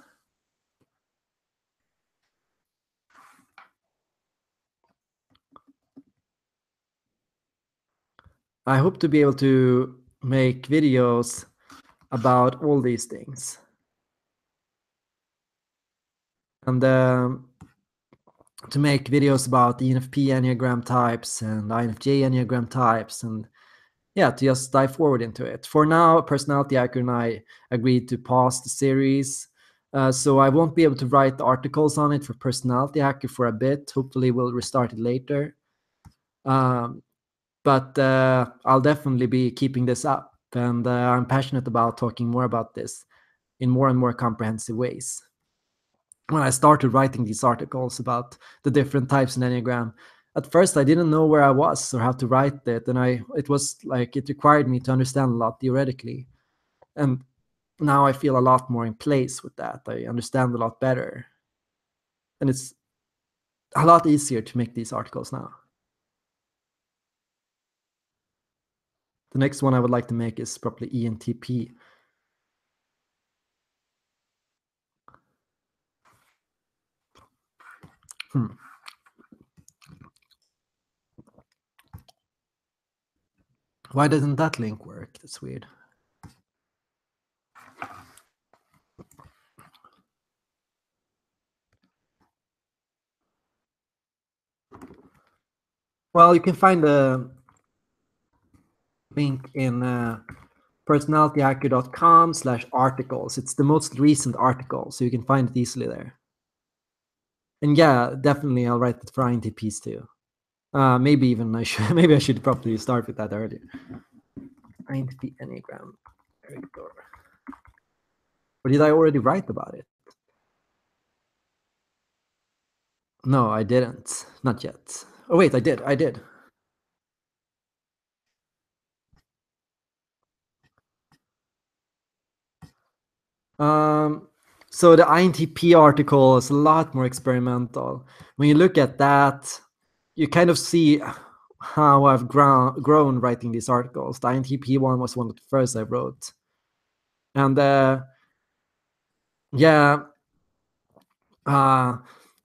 I hope to be able to make videos about all these things. And to make videos about the ENFP Enneagram types and INFJ Enneagram types and yeah, to just dive forward into it. For now, Personality Hacker and I agreed to pause the series. So I won't be able to write the articles on it for Personality Hacker for a bit. Hopefully we'll restart it later. Um, But I'll definitely be keeping this up, and I'm passionate about talking more about this in more and more comprehensive ways. When I started writing these articles about the different types in Enneagram, at first I didn't know where I was or how to write it, and it was like it required me to understand a lot theoretically. And now I feel a lot more in place with that. I understand a lot better, and it's a lot easier to make these articles now. The next one I would like to make is probably ENTP. Hmm. Why doesn't that link work? That's weird. Well, you can find the link in personalityhacker.com/articles. It's the most recent article, so you can find it easily there. And yeah, definitely I'll write it for INTPs too. Maybe even I should maybe I should probably start with that earlier. INTP Enneagram. Erik Thor. Or did I already write about it? No, I didn't. Not yet. Oh wait, I did. I did. Um, so the INTP article is a lot more experimental. When you look at that, you kind of see how I've grown writing these articles. The INTP one was one of the first I wrote. And yeah, uh,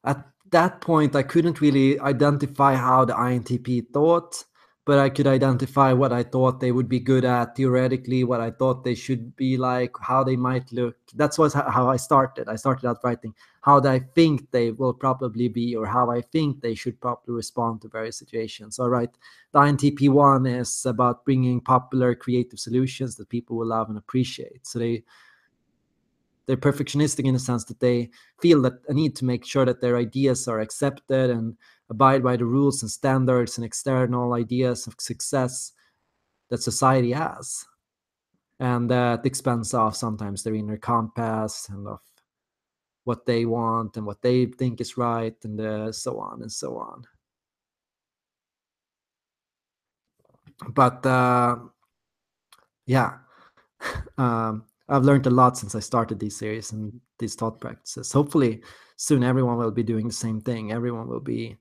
at that point, I couldn't really identify how the INTP thought, but I could identify what I thought they would be good at theoretically, what I thought they should be like, how they might look. That's was how I started. I started out writing how I think they will probably be, or how I think they should probably respond to various situations. So I write the INTP one is about bringing popular creative solutions that people will love and appreciate. So they're perfectionistic in the sense that they feel that a need to make sure that their ideas are accepted and abide by the rules and standards and external ideas of success that society has, and at the expense of sometimes their inner compass and of what they want and what they think is right, and so on and so on. But yeah, I've learned a lot since I started these series and these thought practices. Hopefully soon everyone will be doing the same thing. Everyone will be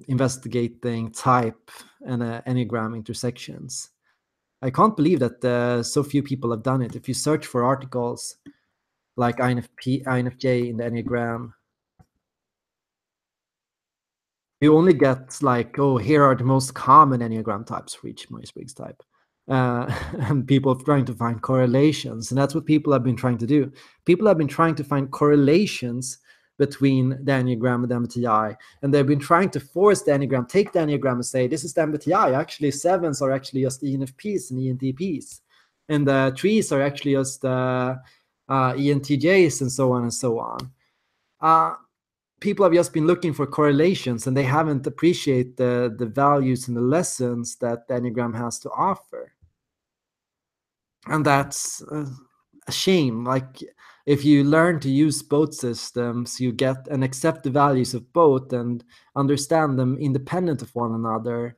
investigating type and Enneagram intersections. I can't believe that so few people have done it. If you search for articles like INFJ in the Enneagram, you only get like, oh, here are the most common Enneagram types for each Myers-Briggs type. And people trying to find correlations. And that's what people have been trying to do. People have been trying to find correlations between the Enneagram and the MBTI. And they've been trying to force the Enneagram, take the Enneagram and say, this is the MBTI. Actually, sevens are actually just ENFPs and ENTPs. And the threes are actually just ENTJs and so on and so on. People have just been looking for correlations, and they haven't appreciated the values and the lessons that the Enneagram has to offer. And that's a shame. Like, if you learn to use both systems, you get and accept the values of both and understand them independent of one another,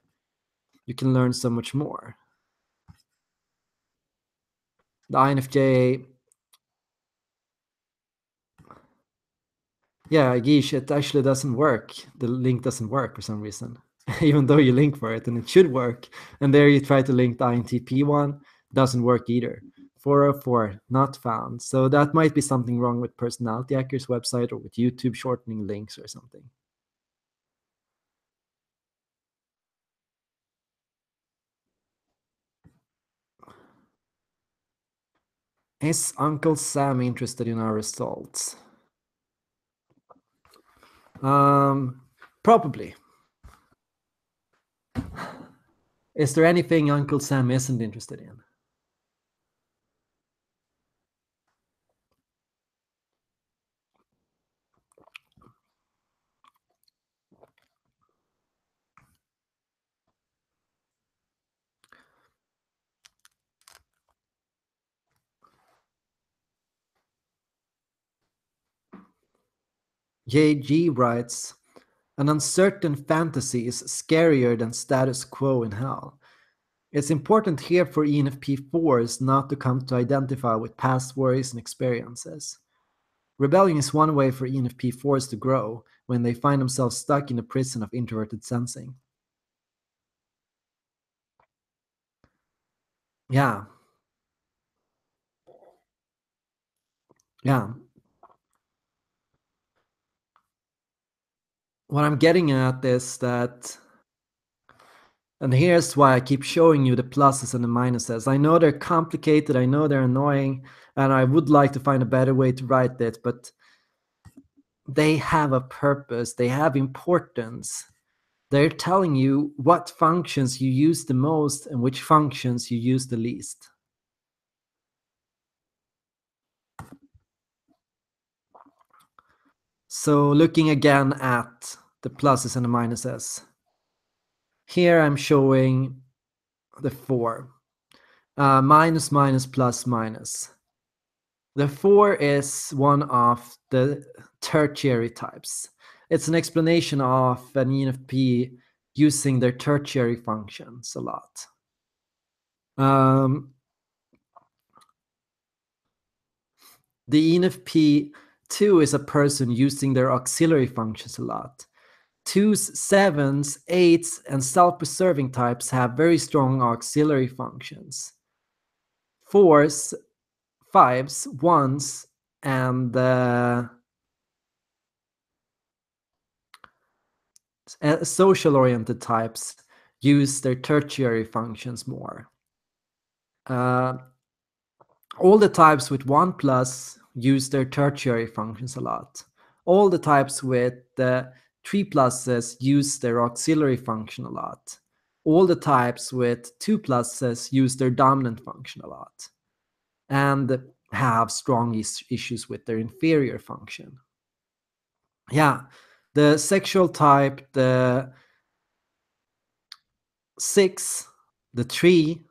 you can learn so much more. The INFJ, yeah, Gish, it actually doesn't work. The link doesn't work for some reason, even though you link for it and it should work. And there you try to link the INTP one, doesn't work either. 404, not found. So that might be something wrong with Personality Hacker's website or with YouTube shortening links or something. Is Uncle Sam interested in our results? Probably. Is there anything Uncle Sam isn't interested in? JG writes, an uncertain fantasy is scarier than status quo in hell. It's important here for ENFP4s not to come to identify with past worries and experiences. Rebellion is one way for ENFP4s to grow when they find themselves stuck in the prison of introverted sensing. Yeah, yeah. What I'm getting at is that, and here's why I keep showing you the pluses and the minuses. I know they're complicated, I know they're annoying, and I would like to find a better way to write it, but they have a purpose, they have importance. They're telling you what functions you use the most and which functions you use the least. So looking again at the pluses and the minuses. Here I'm showing the 4. Minus, minus, plus, minus. The 4 is one of the tertiary types. It's an explanation of an ENFP using their tertiary functions a lot. The ENFP 2 is a person using their auxiliary functions a lot. 2s, 7s, 8s, and self-preserving types have very strong auxiliary functions. 4s, 5s, 1s, and social-oriented types use their tertiary functions more. All the types with 1 plus use their tertiary functions a lot. All the types with 3 pluses use their auxiliary function a lot. All the types with 2 pluses use their dominant function a lot. And have strong issues with their inferior function. Yeah, the sexual type, the 6, the 3,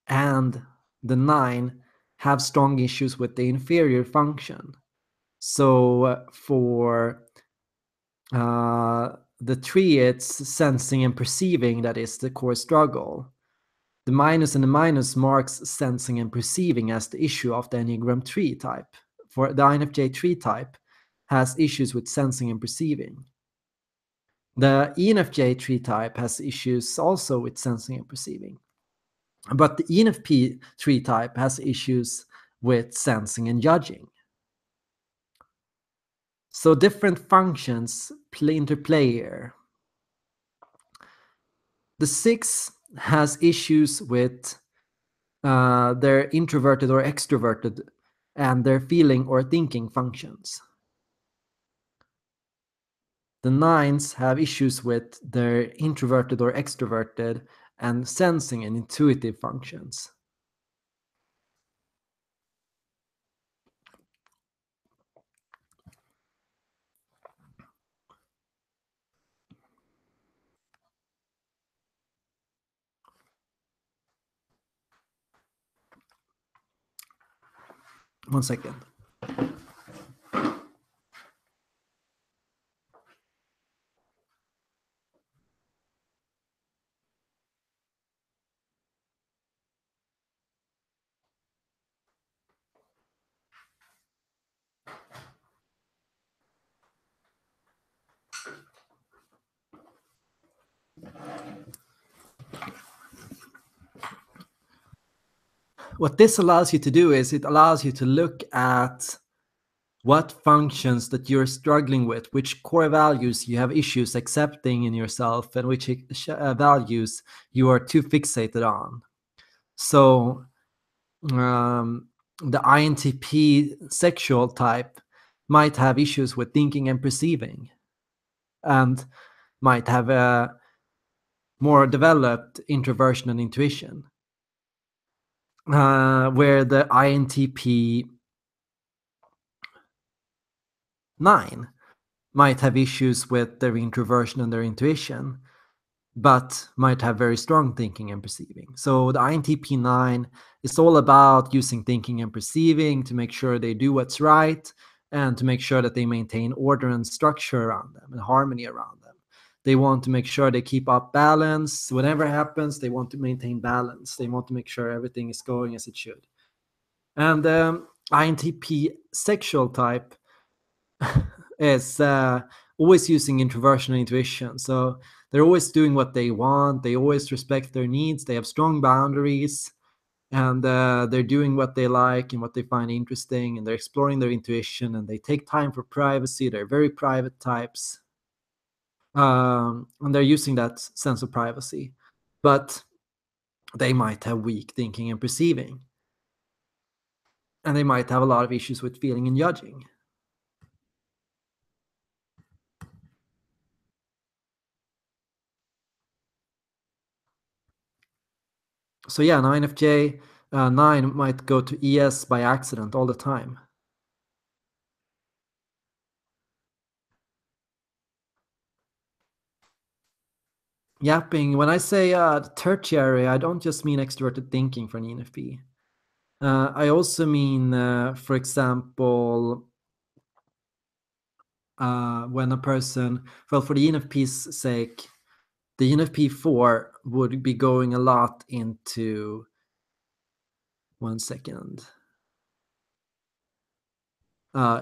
and the 9 have strong issues with the inferior function. So for the 3, it's sensing and perceiving that is the core struggle. The minus and the minus marks sensing and perceiving as the issue of the Enneagram 3 type. For the INFJ 3 type has issues with sensing and perceiving. The ENFJ 3 type has issues also with sensing and perceiving. But the ENFP 3 type has issues with sensing and judging. So different functions interplay here. The 6 has issues with their introverted or extroverted and their feeling or thinking functions. The 9s have issues with their introverted or extroverted and sensing and intuitive functions. One second. What this allows you to do is it allows you to look at what functions that you're struggling with, which core values you have issues accepting in yourself, and which values you are too fixated on. So the INTP sexual type might have issues with thinking and perceiving, and might have a more developed introversion and intuition. Where the INTP 9 might have issues with their introversion and their intuition, but might have very strong thinking and perceiving. So the INTP 9 is all about using thinking and perceiving to make sure they do what's right, and to make sure that they maintain order and structure around them and harmony around them. They want to make sure they keep up balance. Whatever happens, they want to maintain balance. They want to make sure everything is going as it should. And INTP sexual type is always using introversion and intuition. So they're always doing what they want. They always respect their needs. They have strong boundaries, and they're doing what they like and what they find interesting, and they're exploring their intuition, and they take time for privacy. They're very private types, and they're using that sense of privacy. But they might have weak thinking and perceiving, and they might have a lot of issues with feeling and judging. So yeah, an INFJ 9 might go to ES by accident all the time. Yapping, when I say tertiary, I don't just mean extroverted thinking for an ENFP. I also mean, for example, when a person, well, for the ENFP's sake, the ENFP4 would be going a lot into, one second,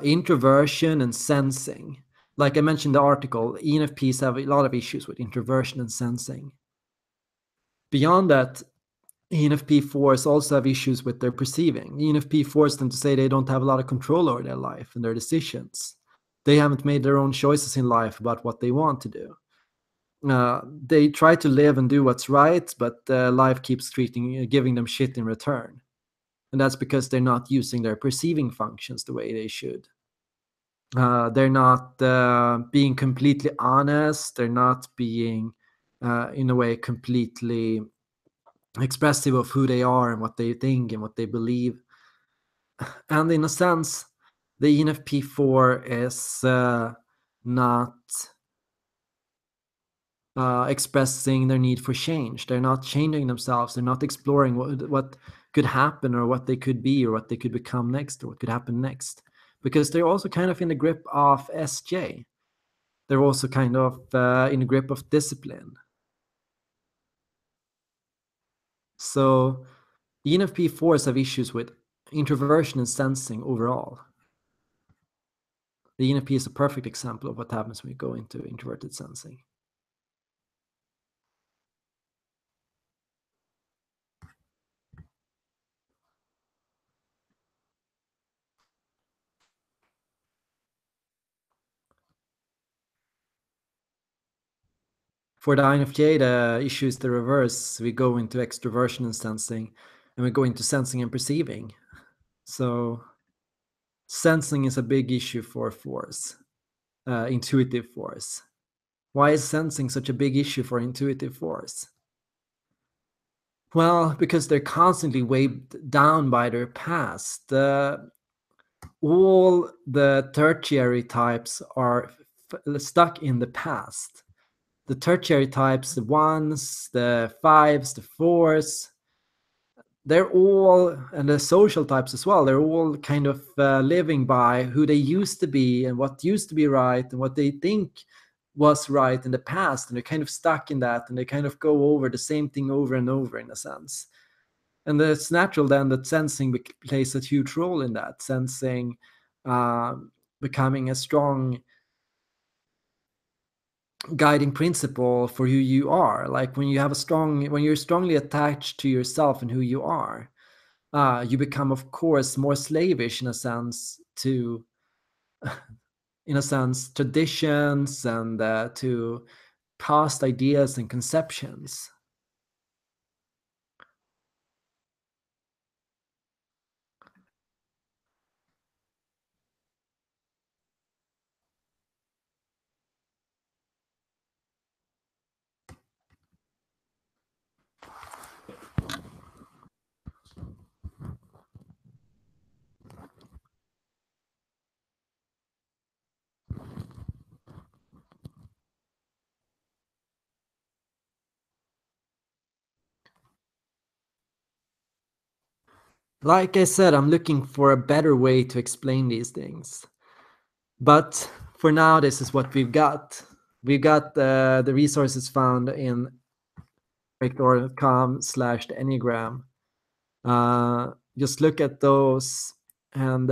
introversion and sensing. Like I mentioned in the article, ENFPs have a lot of issues with introversion and sensing. Beyond that, ENFP4s also have issues with their perceiving. ENFP4s tend to say they don't have a lot of control over their life and their decisions. They haven't made their own choices in life about what they want to do. They try to live and do what's right, but life keeps giving them shit in return. And that's because they're not using their perceiving functions the way they should. They're not being completely honest. They're not being, in a way, completely expressive of who they are and what they think and what they believe. And in a sense, the ENFP4 is not expressing their need for change. They're not changing themselves. They're not exploring what could happen or what they could be or what they could become next or what could happen next. Because they're also kind of in the grip of SJ. They're also kind of in the grip of discipline. So ENFP4s have issues with introversion and sensing overall. The ENFP is a perfect example of what happens when you go into introverted sensing. For the INFJ, the issue is the reverse. We go into extroversion and sensing, and we go into sensing and perceiving. So sensing is a big issue for force, intuitive force. Why is sensing such a big issue for intuitive force? Well, because they're constantly weighed down by their past. All the tertiary types are stuck in the past. The tertiary types, the ones, the fives, the fours, they're all, and the social types as well, they're all kind of living by who they used to be and what used to be right and what they think was right in the past. And they're kind of stuck in that, and they kind of go over the same thing over and over in a sense. And it's natural then that sensing plays a huge role in that. Sensing becoming a strong guiding principle for who you are. Like when you're strongly attached to yourself and who you are, you become, of course, more slavish in a sense to, traditions and to past ideas and conceptions. Like I said, I'm looking for a better way to explain these things. But for now, this is what we've got. We've got the resources found in erik.com/the Enneagram. Just look at those, and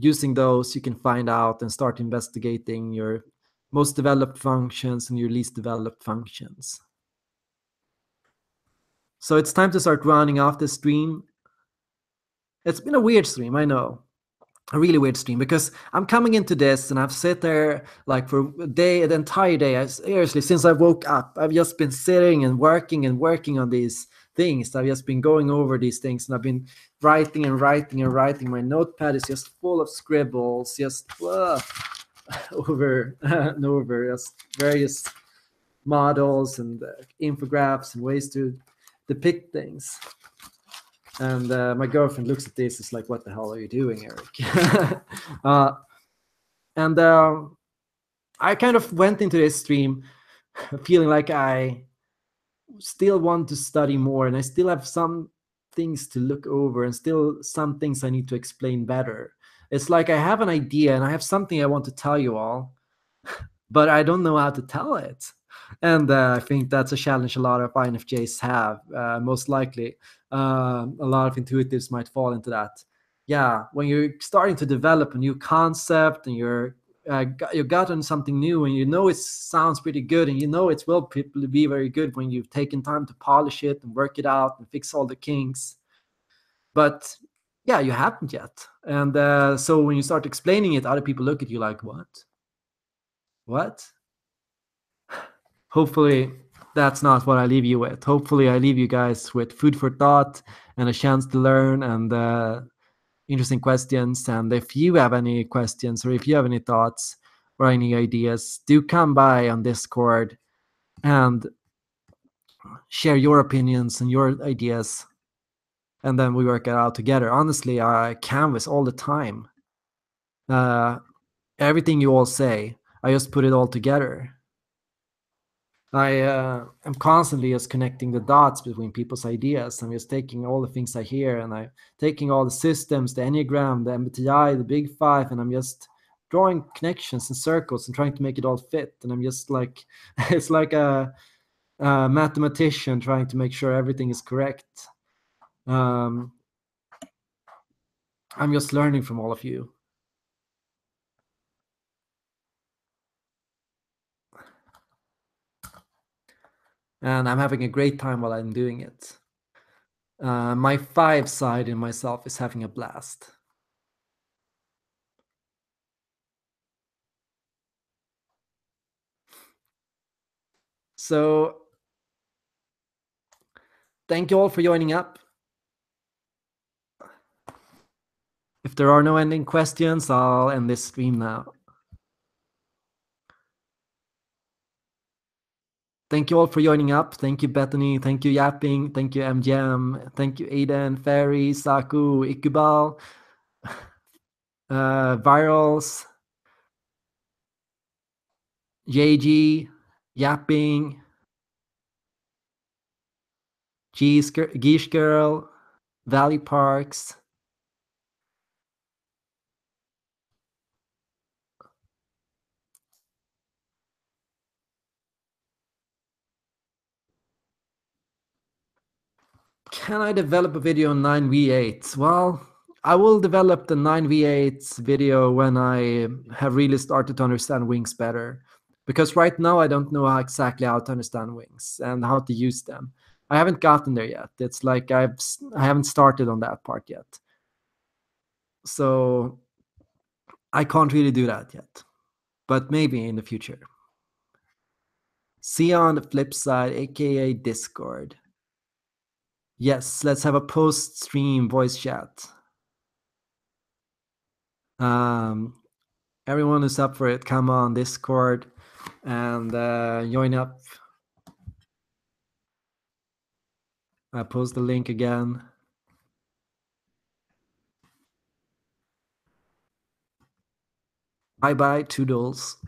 using those, you can find out and start investigating your most developed functions and your least developed functions. So it's time to start rounding off this stream. It's been a weird stream, I know. A really weird stream, because I'm coming into this and I've sat there like for a day, the entire day. Seriously, since I woke up, I've just been sitting and working on these things. I've just been going over these things, and I've been writing and writing and writing. My notepad is just full of scribbles, just over and over, just various models and infographics and ways to depict things. And my girlfriend looks at this, is like, what the hell are you doing, Erik? And I kind of went into this stream feeling like I still want to study more, and I still have some things to look over, and still some things I need to explain better. It's like I have an idea and I have something I want to tell you all, but I don't know how to tell it. And I think that's a challenge a lot of INFJs have, most likely. A lot of intuitives might fall into that. Yeah, when you're starting to develop a new concept and you've gotten something new, and you know it sounds pretty good, and you know it will be very good when you've taken time to polish it and work it out and fix all the kinks. But yeah, you haven't yet. And so when you start explaining it, other people look at you like, what? Hopefully that's not what I leave you with. Hopefully I leave you guys with food for thought and a chance to learn, and interesting questions. And if you have any questions, or if you have any thoughts or any ideas, do come by on Discord and share your opinions and your ideas, and then we work it out together. Honestly, I canvas all the time. Everything you all say, I just put it all together. I am constantly just connecting the dots between people's ideas. I'm just taking all the things I hear, and I'm taking all the systems, the Enneagram, the MBTI, the Big Five, and I'm just drawing connections and circles and trying to make it all fit. And I'm just like, it's like a mathematician trying to make sure everything is correct. I'm just learning from all of you. And I'm having a great time while I'm doing it. My 5 side in myself is having a blast. So thank you all for joining up. If there are no ending questions, I'll end this stream now. Thank you all for joining up. Thank you, Bethany. Thank you, Yapping. Thank you, MGM. Thank you, Aiden, Ferry, Saku, Ikubal, Virals, JG, Yapping, Geesh Girl, Valley Parks. Can I develop a video on 9v8? Well, I will develop the 9v8 video when I have really started to understand wings better. Because right now I don't know exactly how to understand wings and how to use them. I haven't gotten there yet. It's like I haven't started on that part yet. So I can't really do that yet. But maybe in the future. See you on the flip side, aka Discord. Yes, let's have a post-stream voice chat. Everyone who's up for it, come on Discord and join up. I post the link again. Bye bye, toodles.